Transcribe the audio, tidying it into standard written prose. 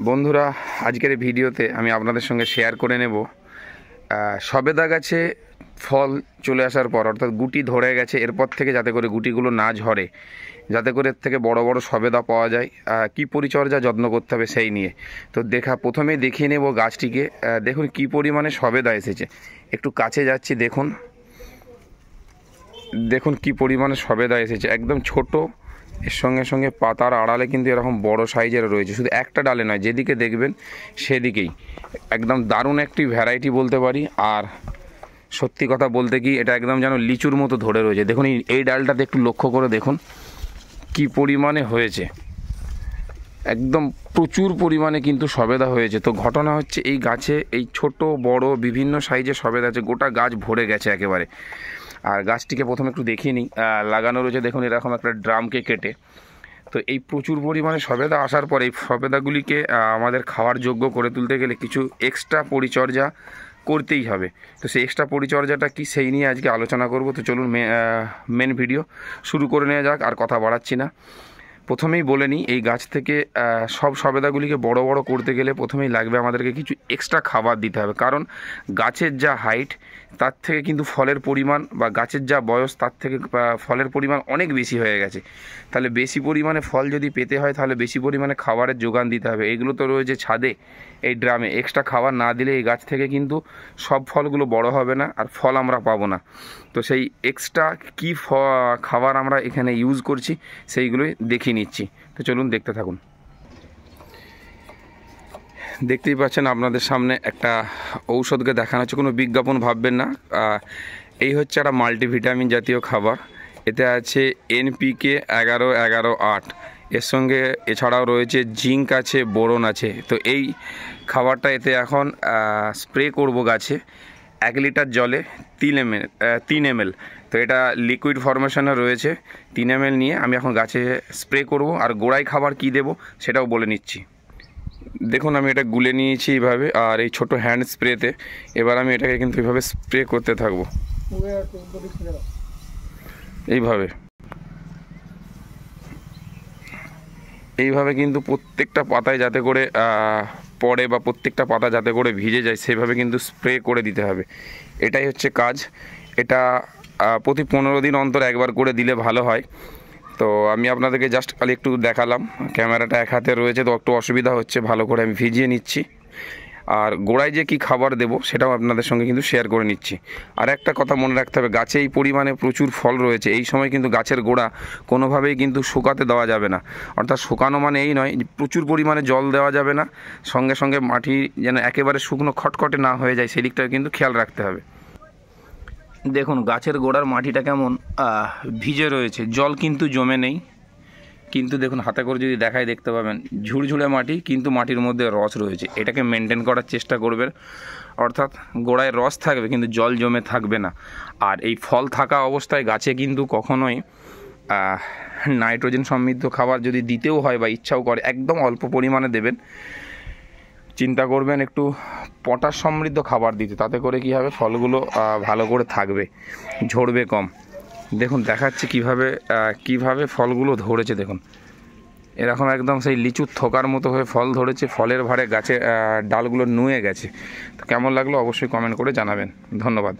বন্ধুরা, আজকের এই ভিডিওতে আমি আপনাদের সঙ্গে শেয়ার করে নেব সবেদা গাছে ফল চলে আসার পর, অর্থাৎ গুটি ধরে গেছে, এরপর থেকে যাতে করে গুটিগুলো না ঝরে, যাতে করে এর থেকে বড় বড় সবেদা পাওয়া যায়, কি পরিচর্যা যত্ন করতে হবে সেই নিয়ে। তো প্রথমেই দেখিয়ে নেব গাছটিকে। দেখুন কি পরিমাণে সবেদা এসেছে। একটু কাছে যাচ্ছি, দেখুন কি পরিমাণে সবেদা এসেছে। একদম ছোট, এর সঙ্গে সঙ্গে পাতার আড়ালে কিন্তু এরকম বড় সাইজের রয়েছে। শুধু একটা ডালে নয়, যেদিকে দেখবেন সেদিকেই একদম দারুণ একটি ভ্যারাইটি বলতে পারি। আর সত্যি কথা বলতে কি, এটা একদম যেন লিচুর মতো ধরে রয়েছে। দেখুন এই ডালটাতে একটু লক্ষ্য করে দেখুন কি পরিমাণে হয়েছে। একদম প্রচুর পরিমাণে কিন্তু সবেদা হয়েছে। তো ঘটনা হচ্ছে, এই গাছে এই ছোট বড় বিভিন্ন সাইজের সবেদা আছে, গোটা গাছ ভরে গেছে একেবারে। আর গাছটিকে প্রথমে একটু দেখিয়ে নিই। লাগানো রয়েছে দেখুন এরকম একটা ড্রামকে কেটে। তো এই প্রচুর পরিমাণে সবেদা আসার পর এই সবেদাগুলিকে আমাদের খাওয়ার যোগ্য করে তুলতে গেলে কিছু এক্সট্রা পরিচর্যা করতেই হবে। তো সেই এক্সট্রা পরিচর্যাটা কি, সেই নিয়ে আজকে আলোচনা করব। তো চলুন মেন ভিডিও শুরু করে নেওয়া যাক, আর কথা বাড়াচ্ছি না। প্রথমেই বলে নিই, এই গাছ থেকে সব সবেদাগুলিকে বড় বড় করতে গেলে প্রথমেই লাগবে আমাদেরকে কিছু এক্সট্রা খাবার দিতে হবে। কারণ গাছের যা হাইট, তার থেকে কিন্তু ফলের পরিমাণ, বা গাছের যা বয়স, তার থেকে ফলের পরিমাণ অনেক বেশি হয়ে গেছে। তাহলে বেশি পরিমাণে ফল যদি পেতে হয়, তাহলে বেশি পরিমাণে খাবারের যোগান দিতে হবে। এগুলো তো রয়েছে ছাদে, এই ড্রামে। এক্সট্রা খাবার না দিলে এই গাছ থেকে কিন্তু সব ফলগুলো বড় হবে না, আর ফল আমরা পাবো না। তো সেই এক্সট্রা কী খাবার আমরা এখানে ইউজ করছি, সেইগুলোই দেখিয়ে নিচ্ছি। তো চলুন দেখতে থাকুন। দেখতেই পাচ্ছেন আপনাদের সামনে একটা ঔষধকে দেখানো হচ্ছে, কোনো বিজ্ঞাপন ভাববেন না। এই হচ্ছে একটা মাল্টিভিটামিন জাতীয় খাবার। এতে আছে NPK 11-11-8। এর সঙ্গে এছাড়াও রয়েছে জিঙ্ক আছে, বোরন আছে। তো এই খাবারটা এতে এখন স্প্রে করব গাছে 1 লিটার জলে 3 ml। তো এটা লিকুইড ফরমেশনে রয়েছে। 3 ml নিয়ে আমি এখন গাছে স্প্রে করব। আর গোড়ায় খাবার কি দেব সেটাও বলে নিচ্ছি। দেখুন আমি এটা গুলে নিয়েছি এইভাবে, আর এই ছোট হ্যান্ড স্প্রেতে এবার আমি এটাকে কিন্তু এইভাবে স্প্রে করতে থাকবো। এইভাবে কিন্তু প্রত্যেকটা পাতায় যাতে করে পড়ে, বা প্রত্যেকটা পাতা যাতে করে ভিজে যায়, সেভাবে কিন্তু স্প্রে করে দিতে হবে। এটাই হচ্ছে কাজ। এটা প্রতি 15 দিন অন্তর একবার করে দিলে ভালো হয়। তো আমি আপনাদেরকে জাস্ট খালি একটু দেখালাম। ক্যামেরাটা এক হাতে রয়েছে, তো একটু অসুবিধা হচ্ছে। ভালো করে আমি ভিজিয়ে নিচ্ছি। আর গোড়ায় যে কি খাবার দেব সেটাও আপনাদের সঙ্গে কিন্তু শেয়ার করে নিচ্ছি। আর একটা কথা মনে রাখতে হবে, গাছে এই পরিমাণে প্রচুর ফল রয়েছে, এই সময় কিন্তু গাছের গোড়া কোনোভাবেই কিন্তু শুকাতে দেওয়া যাবে না। অর্থাৎ শুকানো মানে এই নয়, প্রচুর পরিমাণে জল দেওয়া যাবে না। সঙ্গে সঙ্গে মাটি যেন একেবারে শুকনো খটখটে না হয়ে যায়, সেদিকটাও কিন্তু খেয়াল রাখতে হবে। দেখুন গাছের গোড়ার মাটিটা কেমন ভিজে রয়েছে, জল কিন্তু জমে নেই। কিন্তু দেখুন হাতে করে যদি দেখায় দেখতে পাবেন ঝুরঝুরে মাটি, কিন্তু মাটির মধ্যে রস রয়েছে। এটাকে মেনটেন করার চেষ্টা করবেন। অর্থাৎ গোড়ায় রস থাকবে কিন্তু জল জমে থাকবে না। আর এই ফল থাকা অবস্থায় গাছে কিন্তু কখনোই নাইট্রোজেন সমৃদ্ধ খাবার যদি দিতেও হয় বা ইচ্ছাও করে, একদম অল্প পরিমাণে দেবেন। চিন্তা করবেন একটু পটাশ সমৃদ্ধ খাবার দিতে, তাতে করে কী হবে, ফলগুলো ভালো করে থাকবে, ঝরবে কম। দেখুন দেখাচ্ছে কিভাবে ফলগুলো ধরেছে। দেখুন এরকম একদম সেই লিচুর থোকার মতো হয়ে ফল ধরেছে। ফলের ভারে গাছে ডালগুলো নুয়ে গেছে। তো কেমন লাগলো অবশ্যই কমেন্ট করে জানাবেন। ধন্যবাদ।